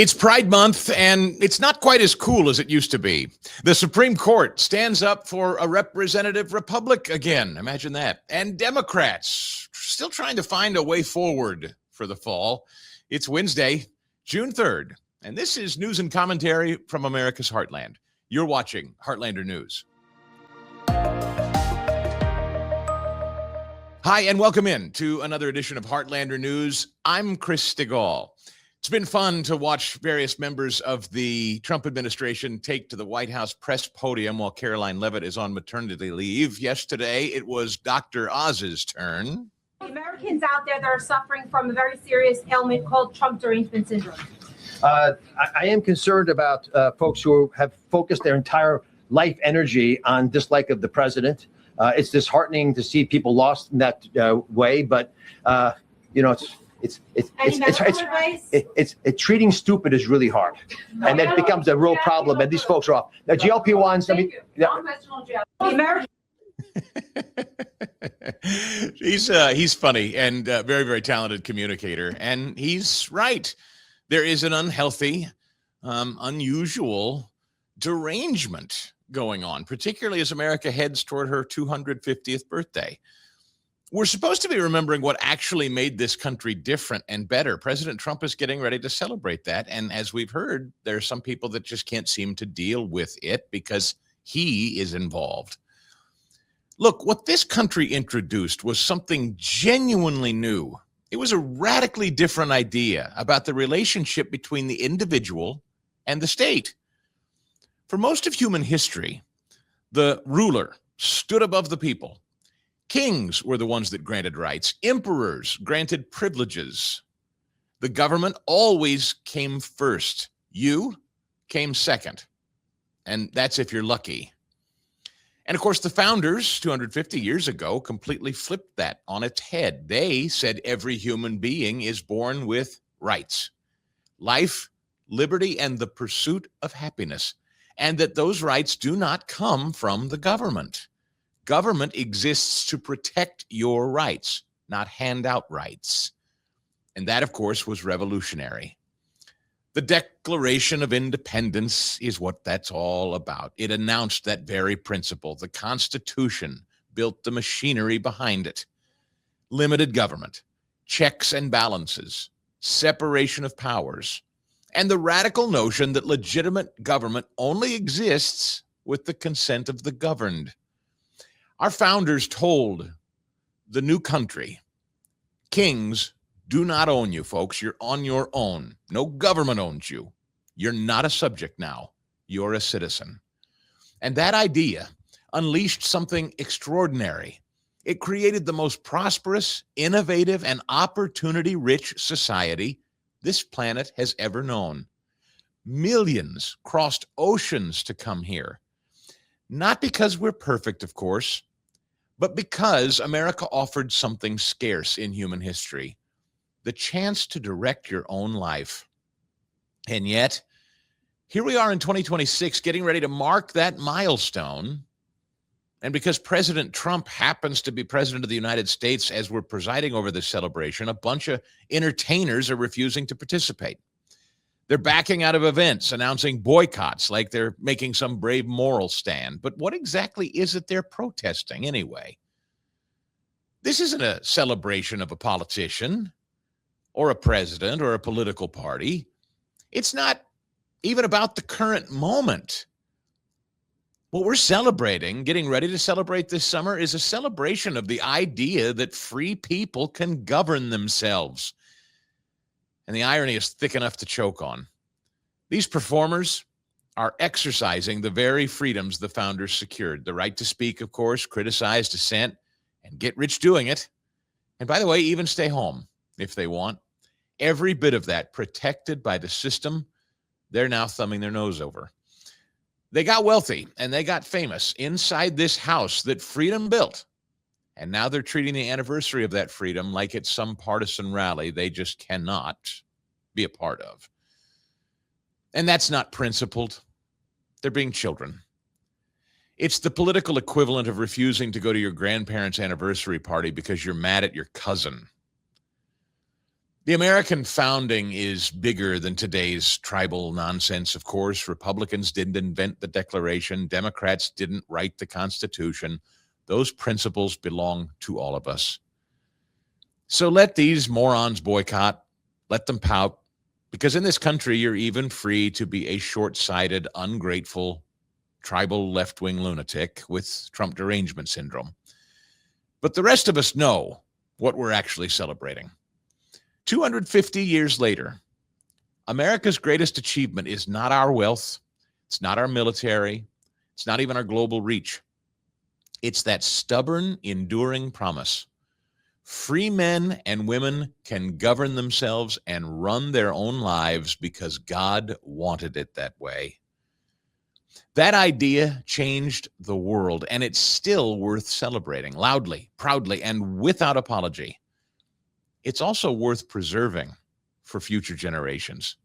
It's Pride Month, and it's not quite as cool as it used to be. The Supreme Court stands up for a representative republic again. Imagine that. And Democrats still trying to find a way forward for the fall. It's Wednesday, June 3rd, and this is news and commentary from America's Heartland. You're watching Heartlander News. Hi, and welcome in to another edition of Heartlander News. I'm Chris Stigall. It's been fun to watch various members of the Trump administration take to the White House press podium while Caroline Levitt is on maternity leave. Yesterday, it was Dr. Oz's turn. Americans out there that are suffering from a very serious ailment called Trump derangement syndrome. I am concerned about folks who have focused their entire life energy on dislike of the president. It's disheartening to see people lost in that way, but it's treating stupid is really hard, and that becomes a real problem. And these folks are off. Now, GLP-1s. He's funny and very, very talented communicator, and he's right. There is an unhealthy, unusual derangement going on, particularly as America heads toward her 250th birthday. We're supposed to be remembering what actually made this country different and better. President Trump is getting ready to celebrate that. And as we've heard, there are some people that just can't seem to deal with it because he is involved. Look, what this country introduced was something genuinely new. It was a radically different idea about the relationship between the individual and the state. For most of human history, the ruler stood above the people. Kings were the ones that granted rights. Emperors granted privileges. The government always came first. You came second. And that's if you're lucky. And of course, the founders 250 years ago completely flipped that on its head. They said every human being is born with rights, life, liberty, and the pursuit of happiness, and that those rights do not come from the government. Government exists to protect your rights, not hand out rights. And that, of course, was revolutionary. The Declaration of Independence is what that's all about. It announced that very principle. The Constitution built the machinery behind it. Limited government, checks and balances, separation of powers, and the radical notion that legitimate government only exists with the consent of the governed. Our founders told the new country, kings do not own you, folks. You're on your own. No government owns you. You're not a subject now. You're a citizen. And that idea unleashed something extraordinary. It created the most prosperous, innovative, and opportunity-rich society this planet has ever known. Millions crossed oceans to come here. Not because we're perfect, of course, but because America offered something scarce in human history, the chance to direct your own life. And yet, here we are in 2026, getting ready to mark that milestone. And because President Trump happens to be president of the United States as we're presiding over this celebration, a bunch of entertainers are refusing to participate. They're backing out of events, announcing boycotts like they're making some brave moral stand. But what exactly is it they're protesting anyway? This isn't a celebration of a politician or a president or a political party. It's not even about the current moment. What we're celebrating, getting ready to celebrate this summer, is a celebration of the idea that free people can govern themselves. And the irony is thick enough to choke on. These performers are exercising the very freedoms the founders secured. The right to speak, of course, criticize, dissent, and get rich doing it. And by the way, even stay home if they want. Every bit of that protected by the system they're now thumbing their nose over. They got wealthy and they got famous inside this house that freedom built. And now they're treating the anniversary of that freedom like it's some partisan rally they just cannot be a part of. And that's not principled. They're being children. It's the political equivalent of refusing to go to your grandparents' anniversary party because you're mad at your cousin. The American founding is bigger than today's tribal nonsense, of course. Republicans didn't invent the Declaration. Democrats didn't write the Constitution. Those principles belong to all of us. So let these morons boycott. Let them pout. Because in this country, you're even free to be a short-sighted, ungrateful, tribal left-wing lunatic with Trump derangement syndrome. But the rest of us know what we're actually celebrating. 250 years later, America's greatest achievement is not our wealth. It's not our military. It's not even our global reach. It's that stubborn, enduring promise. Free men and women can govern themselves and run their own lives because God wanted it that way. That idea changed the world, and it's still worth celebrating loudly, proudly, and without apology. It's also worth preserving for future generations.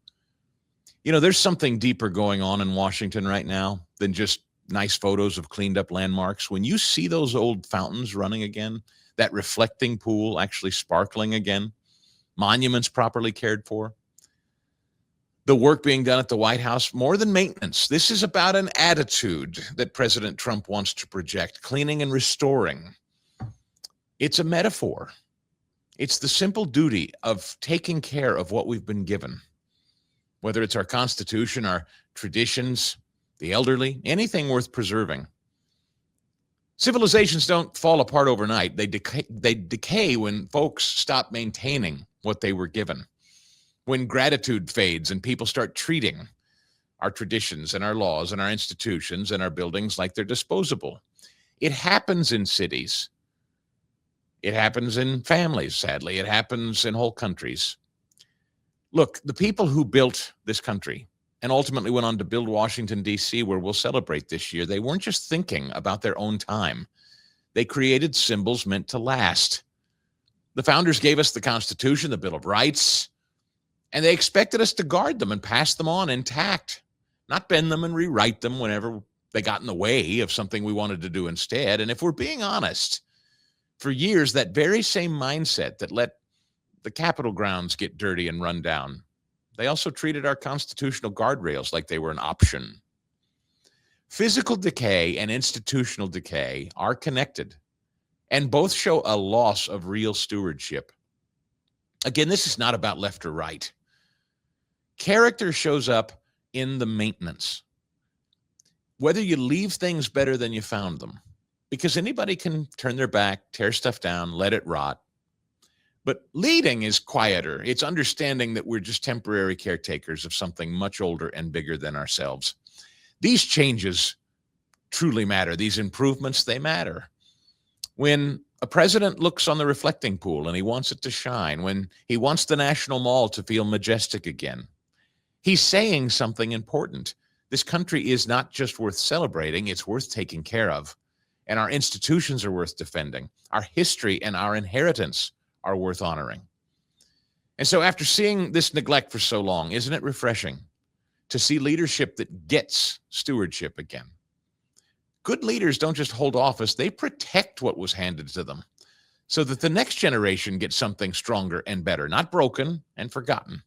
You know, there's something deeper going on in Washington right now than just nice photos of cleaned up landmarks. When you see those old fountains running again, that reflecting pool actually sparkling again, monuments properly cared for, the work being done at the White House, more than maintenance. This is about an attitude that President Trump wants to project, cleaning and restoring. It's a metaphor. It's the simple duty of taking care of what we've been given, whether it's our Constitution, our traditions, the elderly, anything worth preserving. Civilizations don't fall apart overnight. They decay when folks stop maintaining what they were given, when gratitude fades and people start treating our traditions and our laws and our institutions and our buildings like they're disposable. It happens in cities. It happens in families, sadly. It happens in whole countries. Look, the people who built this country and ultimately went on to build Washington, D.C., where we'll celebrate this year, they weren't just thinking about their own time. They created symbols meant to last. The founders gave us the Constitution, the Bill of Rights, and they expected us to guard them and pass them on intact, not bend them and rewrite them whenever they got in the way of something we wanted to do instead. And if we're being honest, for years, that very same mindset that let the Capitol grounds get dirty and run down, they also treated our constitutional guardrails like they were an option. Physical decay and institutional decay are connected, and both show a loss of real stewardship. Again, this is not about left or right. Character shows up in the maintenance. Whether you leave things better than you found them, because anybody can turn their back, tear stuff down, let it rot. But leading is quieter. It's understanding that we're just temporary caretakers of something much older and bigger than ourselves. These changes truly matter. These improvements, they matter. When a president looks on the reflecting pool and he wants it to shine, when he wants the National Mall to feel majestic again, he's saying something important. This country is not just worth celebrating, it's worth taking care of. And our institutions are worth defending. Our history and our inheritance are worth honoring. And so after seeing this neglect for so long, isn't it refreshing to see leadership that gets stewardship again? Good leaders don't just hold office, they protect what was handed to them so that the next generation gets something stronger and better, not broken and forgotten.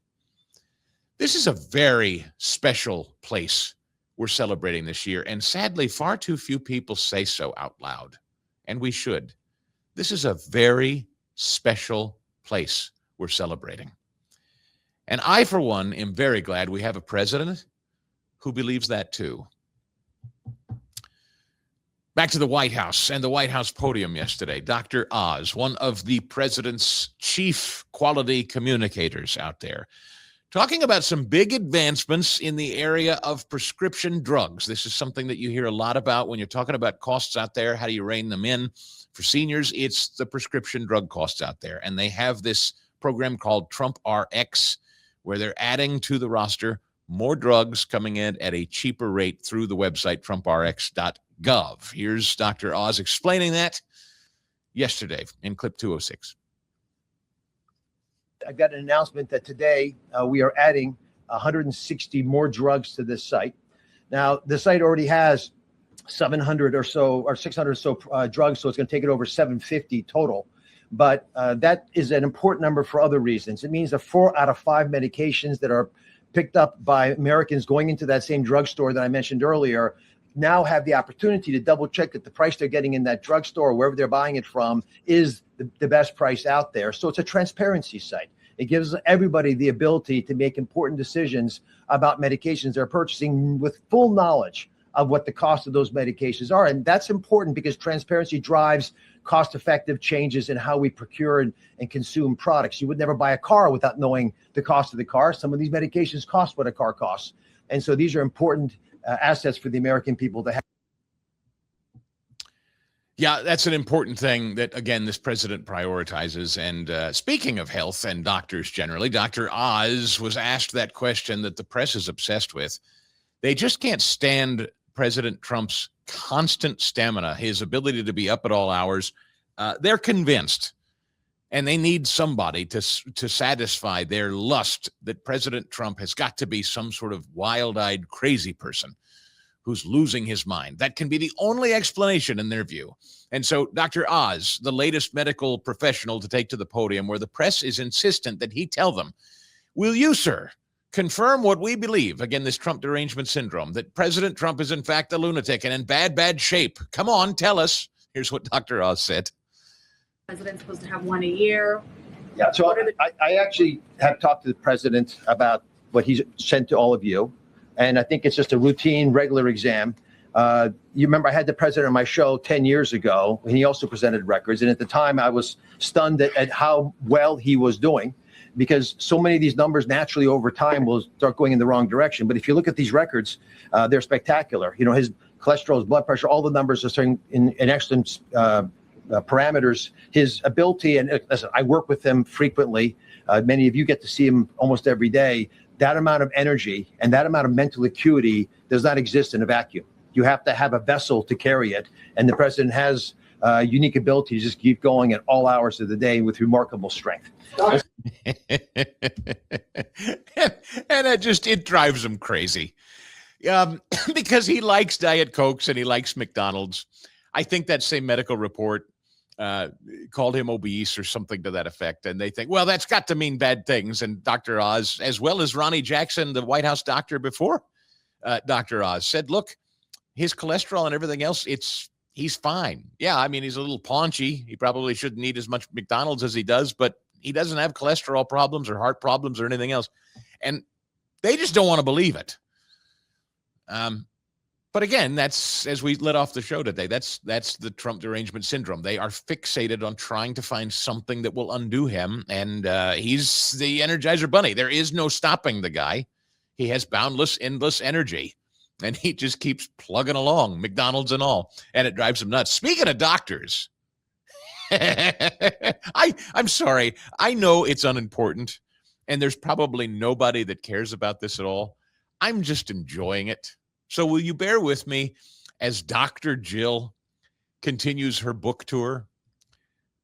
This is a very special place we're celebrating this year, and sadly, far too few people say so out loud, and we should. This is a very special place we're celebrating. And I, for one, am very glad we have a president who believes that too. Back to the White House and the White House podium yesterday. Dr. Oz, one of the president's chief quality communicators out there, talking about some big advancements in the area of prescription drugs. This is something that you hear a lot about when you're talking about costs out there. How do you rein them in? For seniors, it's the prescription drug costs out there. And they have this program called Trump RX, where they're adding to the roster more drugs coming in at a cheaper rate through the website trumprx.gov. Here's Dr. Oz explaining that yesterday in clip 206. I got an announcement that today we are adding 160 more drugs to this site. Now, the site already has 700 or so, or 600 or so drugs, so it's going to take it over 750 total. but that is an important number for other reasons. It means that 4 out of 5 medications that are picked up by Americans going into that same drugstore that I mentioned earlier now have the opportunity to double check that the price they're getting in that drugstore, wherever they're buying it from, is the best price out there. So it's a transparency site. It gives everybody the ability to make important decisions about medications they're purchasing with full knowledge of what the cost of those medications are. And that's important because transparency drives cost-effective changes in how we procure and consume products. You would never buy a car without knowing the cost of the car. Some of these medications cost what a car costs. And so these are important assets for the American people to have. Yeah, that's an important thing that, again, this president prioritizes. And speaking of health and doctors generally, Dr. Oz was asked that question that the press is obsessed with. They just can't stand President Trump's constant stamina, his ability to be up at all hours. They're convinced, and they need somebody to satisfy their lust that President Trump has got to be some sort of wild-eyed crazy person who's losing his mind. That can be the only explanation in their view. And so Dr. Oz, the latest medical professional to take to the podium, where the press is insistent that he tell them, will you, sir, confirm what we believe, again, this Trump derangement syndrome, that President Trump is in fact a lunatic and in bad shape? Come on, tell us. Here's what Dr. Oz said. President's supposed to have one a year. Yeah, so I actually have talked to the president about what he's sent to all of you. And I think it's just a routine, regular exam. You remember I had the president on my show 10 years ago, and he also presented records. And at the time, I was stunned at how well he was doing, because so many of these numbers naturally over time will start going in the wrong direction. But if you look at these records, they're spectacular. You know, his cholesterol, his blood pressure, all the numbers are starting in excellent parameters. His ability, and listen, I work with him frequently. Many of you get to see him almost every day. That amount of energy and that amount of mental acuity does not exist in a vacuum. You have to have a vessel to carry it. And the president has a unique ability to just keep going at all hours of the day with remarkable strength. And it drives him crazy. Because he likes Diet Cokes and he likes McDonald's. I think that same medical report called him obese or something to that effect. And they think, well, that's got to mean bad things. And Dr. Oz, as well as Ronnie Jackson, the White House doctor before Dr. Oz, said, look, his cholesterol and everything else, he's fine. Yeah, I mean, he's a little paunchy. He probably shouldn't eat as much McDonald's as he does, but he doesn't have cholesterol problems or heart problems or anything else. And they just don't want to believe it. But again, that's, as we let off the show today, that's the Trump derangement syndrome. They are fixated on trying to find something that will undo him. And he's the Energizer Bunny. There is no stopping the guy. He has boundless, endless energy. And he just keeps plugging along, McDonald's and all. And it drives him nuts. Speaking of doctors, I'm sorry. I know it's unimportant. And there's probably nobody that cares about this at all. I'm just enjoying it. So will you bear with me as Dr. Jill continues her book tour?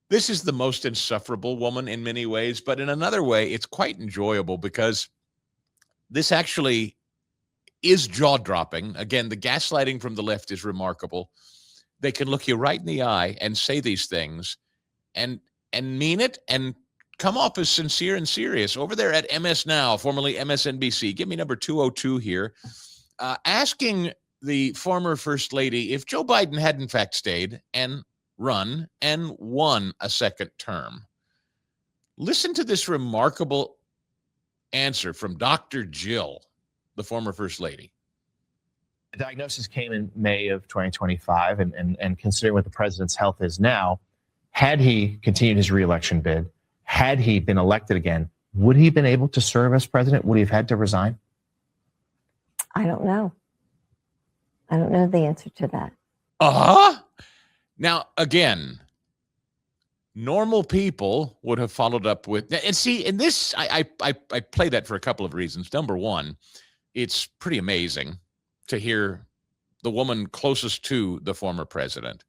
This is the most insufferable woman in many ways, but in another way, it's quite enjoyable because this actually is jaw-dropping. Again, the gaslighting from the left is remarkable. They can look you right in the eye and say these things and mean it and come off as sincere and serious. Over there at MS Now, formerly MSNBC, give me number 202 here. Asking the former First Lady if Joe Biden had in fact stayed and run and won a second term. Listen to this remarkable answer from Dr. Jill, the former First Lady. The diagnosis came in May of 2025, and considering what the president's health is now, had he continued his reelection bid, had he been elected again, would he have been able to serve as president? Would he have had to resign? I don't know. I don't know the answer to that. Now, again, normal people would have followed up with, and see, in this, I play that for a couple of reasons. Number one, it's pretty amazing to hear the woman closest to the former president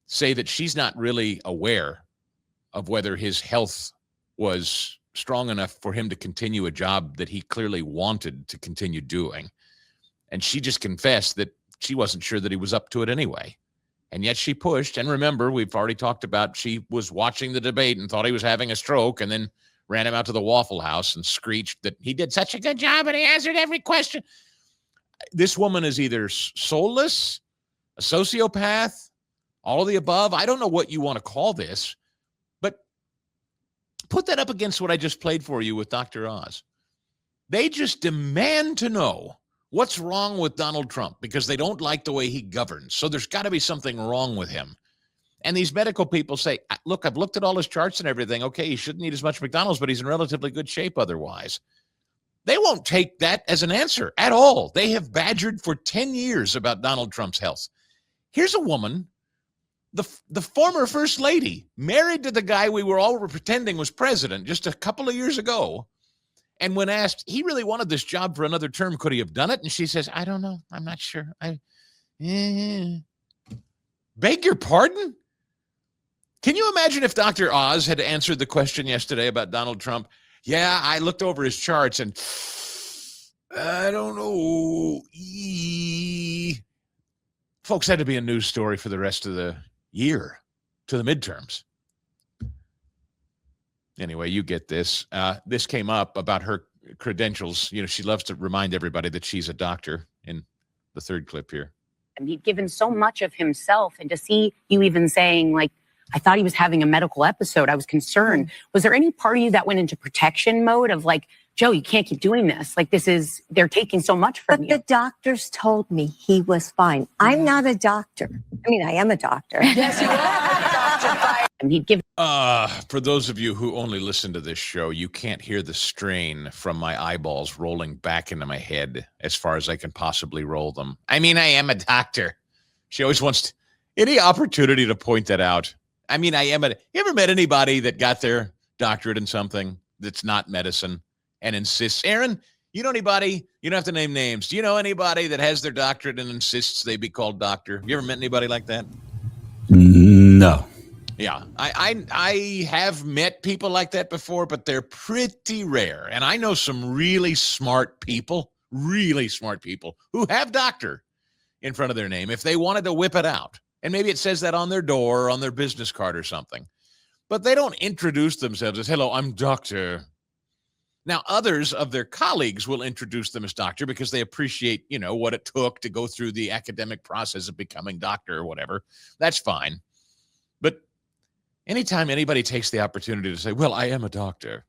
say that she's not really aware of whether his health was strong enough for him to continue a job that he clearly wanted to continue doing. And she just confessed that she wasn't sure that he was up to it anyway. And yet she pushed. And remember, we've already talked about she was watching the debate and thought he was having a stroke and then ran him out to the Waffle House and screeched that he did such a good job and he answered every question. This woman is either soulless, a sociopath, all of the above. I don't know what you want to call this, but put that up against what I just played for you with Dr. Oz. They just demand to know what's wrong with Donald Trump because they don't like the way he governs. So there's got to be something wrong with him. And these medical people say, look, I've looked at all his charts and everything. Okay, he shouldn't eat as much McDonald's, but he's in relatively good shape otherwise. They won't take that as an answer at all. They have badgered for 10 years about Donald Trump's health. Here's a woman, the former first lady, married to the guy we were all pretending was president just a couple of years ago. And when asked, he really wanted this job for another term, could he have done it? And she says, I don't know. I'm not sure. Beg your pardon? Can you imagine if Dr. Oz had answered the question yesterday about Donald Trump? Yeah, I looked over his charts and I don't know. Folks, had to be a news story for the rest of the year to the midterms. Anyway, you get this. This came up about her credentials. You know, she loves to remind everybody that she's a doctor in the third clip here. And he'd given so much of himself. And to see you even saying, like, I thought he was having a medical episode, I was concerned. Was there any part of you that went into protection mode of like, Joe, you can't keep doing this. Like, they're taking so much from you. But the doctors told me he was fine. I'm not a doctor. I mean, I am a doctor. Yes, you are. And he'd give. For those of you who only listen to this show, you can't hear the strain from my eyeballs rolling back into my head as far as I can possibly roll them. I mean, I am a doctor. She always wants any opportunity to point that out. I mean, you ever met anybody that got their doctorate in something that's not medicine and insists, Aaron, you know anybody, you don't have to name names. Do you know anybody that has their doctorate and insists they be called doctor? Have you ever met anybody like that? No. Yeah, I have met people like that before, but they're pretty rare. And I know some really smart people who have doctor in front of their name if they wanted to whip it out. And maybe it says that on their door or on their business card or something. But they don't introduce themselves as, hello, I'm doctor. Now, others of their colleagues will introduce them as doctor because they appreciate, you know, what it took to go through the academic process of becoming doctor or whatever. That's fine. But anytime anybody takes the opportunity to say, well, I am a doctor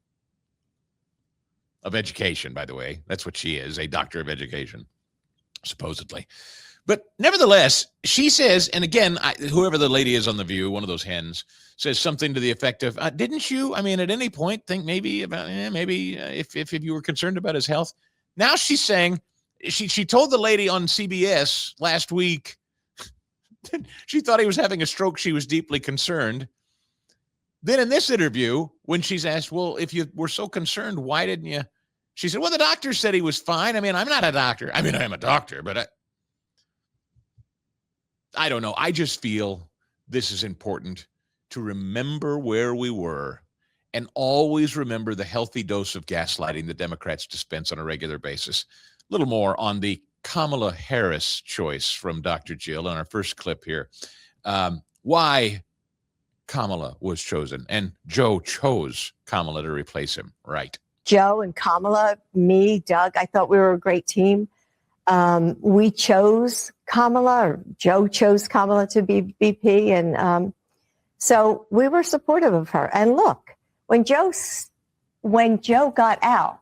of education, by the way, that's what she is, a doctor of education, supposedly. But nevertheless, she says, and again, whoever the lady is on The View, one of those hens, says something to the effect of, didn't you, I mean, at any point think maybe about, if you were concerned about his health? Now she's saying, she told the lady on CBS last week, she thought he was having a stroke. She was deeply concerned. Then in this interview, when she's asked, well, if you were so concerned, why didn't you? She said, well, the doctor said he was fine. I mean, I'm not a doctor. I mean, I am a doctor, but I don't know. I just feel this is important to remember where we were and always remember the healthy dose of gaslighting the Democrats dispense on a regular basis. A little more on the Kamala Harris choice from Dr. Jill in our first clip here. Why Kamala was chosen, and Joe chose Kamala to replace him, right? Joe and Kamala, me, Doug, I thought we were a great team. We chose Kamala, or Joe chose Kamala to be VP, and so we were supportive of her. And look, when Joe got out,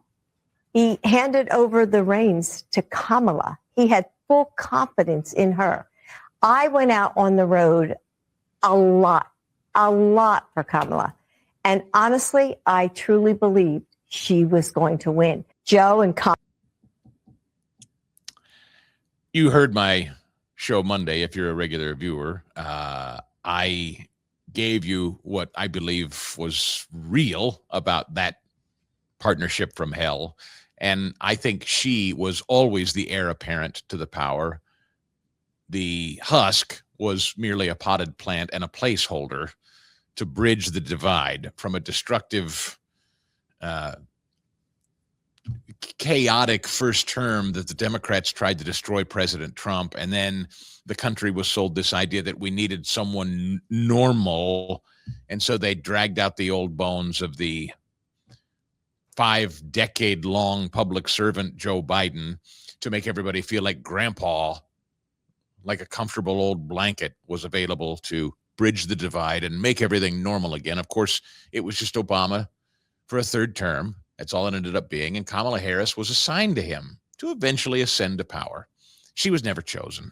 he handed over the reins to Kamala. He had full confidence in her. I went out on the road a lot for Kamala. And honestly, I truly believed she was going to win. Joe and Kamala. You heard my show Monday, if you're a regular viewer. I gave you what I believe was real about that partnership from hell. And I think she was always the heir apparent to the power. The husk was merely a potted plant and a placeholder to bridge the divide from a destructive chaotic first term that the Democrats tried to destroy President Trump, and then the country was sold this idea that we needed someone normal, and so they dragged out the old bones of the 5-decade-long public servant Joe Biden to make everybody feel like grandpa, like a comfortable old blanket, was available to bridge the divide and make everything normal again. Of course, it was just Obama for a third term. That's all it ended up being. And Kamala Harris was assigned to him to eventually ascend to power. She was never chosen.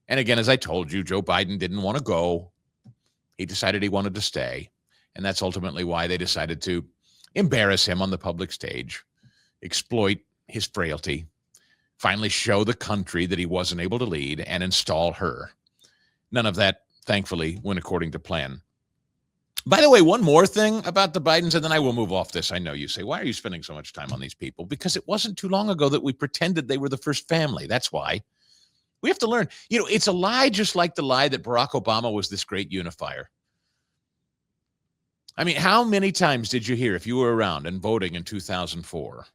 And again, as I told you, Joe Biden didn't want to go. He decided he wanted to stay. And that's ultimately why they decided to embarrass him on the public stage, exploit his frailty, finally show the country that he wasn't able to lead, and install her. None of that, thankfully, went according to plan. By the way, one more thing about the Bidens, and then I will move off this. I know you say, why are you spending so much time on these people? Because it wasn't too long ago that we pretended they were the first family. That's why. We have to learn. You know, it's a lie just like the lie that Barack Obama was this great unifier. I mean, how many times did you hear, if you were around and voting in 2004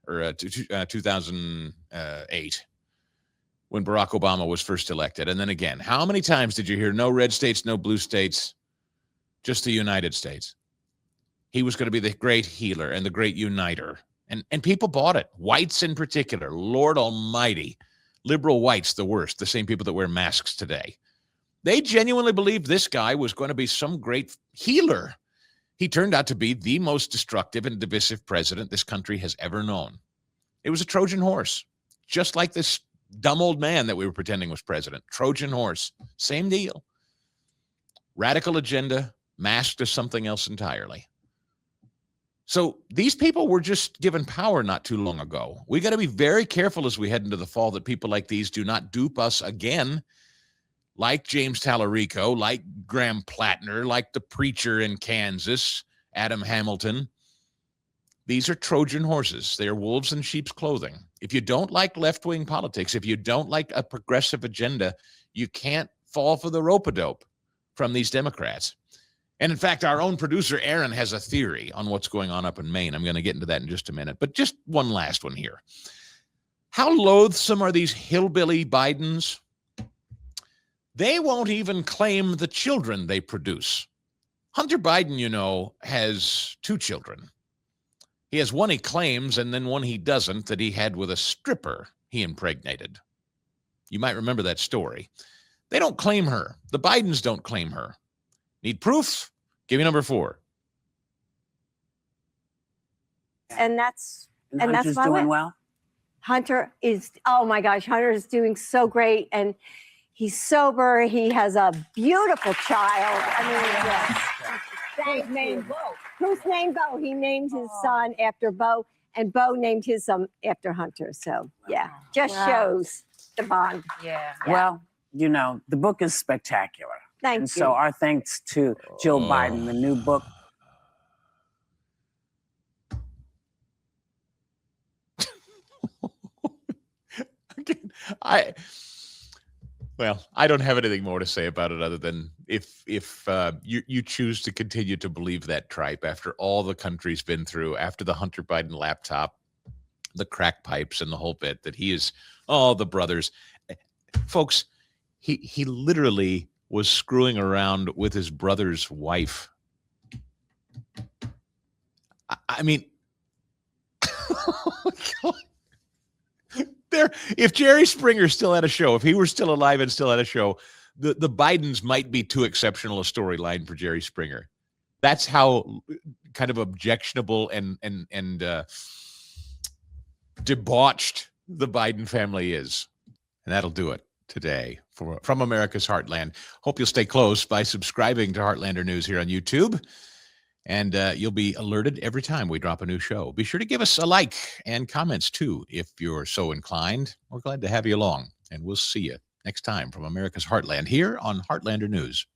or 2008, when Barack Obama was first elected? And then again, how many times did you hear no red states, no blue states, just the United States? He was going to be the great healer and the great uniter. And people bought it. Whites in particular. Lord almighty. Liberal whites, the worst. The same people that wear masks today. They genuinely believed this guy was going to be some great healer. He turned out to be the most destructive and divisive president this country has ever known. It was a Trojan horse. Just like this dumb old man that we were pretending was president. Trojan horse. Same deal. Radical agenda masked as something else entirely. So these people were just given power not too long ago. We got to be very careful as we head into the fall that people like these do not dupe us again, like James Tallarico, like Graham Plattner, like the preacher in Kansas, Adam Hamilton. These are Trojan horses. They are wolves in sheep's clothing. If you don't like left-wing politics, if you don't like a progressive agenda, you can't fall for the rope-a-dope from these Democrats. And in fact, our own producer, Aaron, has a theory on what's going on up in Maine. I'm going to get into that in just a minute. But just one last one here. How loathsome are these hillbilly Bidens? They won't even claim the children they produce. Hunter Biden, you know, has 2 children. He has one he claims and then one he doesn't that he had with a stripper he impregnated. You might remember that story. They don't claim her. The Bidens don't claim her. Need proof? Give me number 4. And that's Hunter's why doing well. Hunter is, oh my gosh, Hunter is doing so great. And he's sober. He has a beautiful child. I mean, yes. Who's named Bo? Who's named Bo? He named his son after Bo, and Bo named his son after Hunter. So, yeah, just shows the bond. Yeah. Well, you know, the book is spectacular. Thank and you. so our thanks to Jill Biden, the new book. I don't have anything more to say about it other than if you choose to continue to believe that tripe after all the country's been through, after the Hunter Biden laptop, the crack pipes and the whole bit, that he is, the brothers. Folks, he literally was screwing around with his brother's wife. I mean, if Jerry Springer still had a show, if he were still alive and still had a show, the Bidens might be too exceptional a storyline for Jerry Springer. That's how kind of objectionable and debauched the Biden family is. And that'll do it today from America's Heartland. Hope you'll stay close by subscribing to Heartlander News here on YouTube. And you'll be alerted every time we drop a new show. Be sure to give us a like and comments, too, if you're so inclined. We're glad to have you along. And we'll see you next time from America's Heartland here on Heartlander News.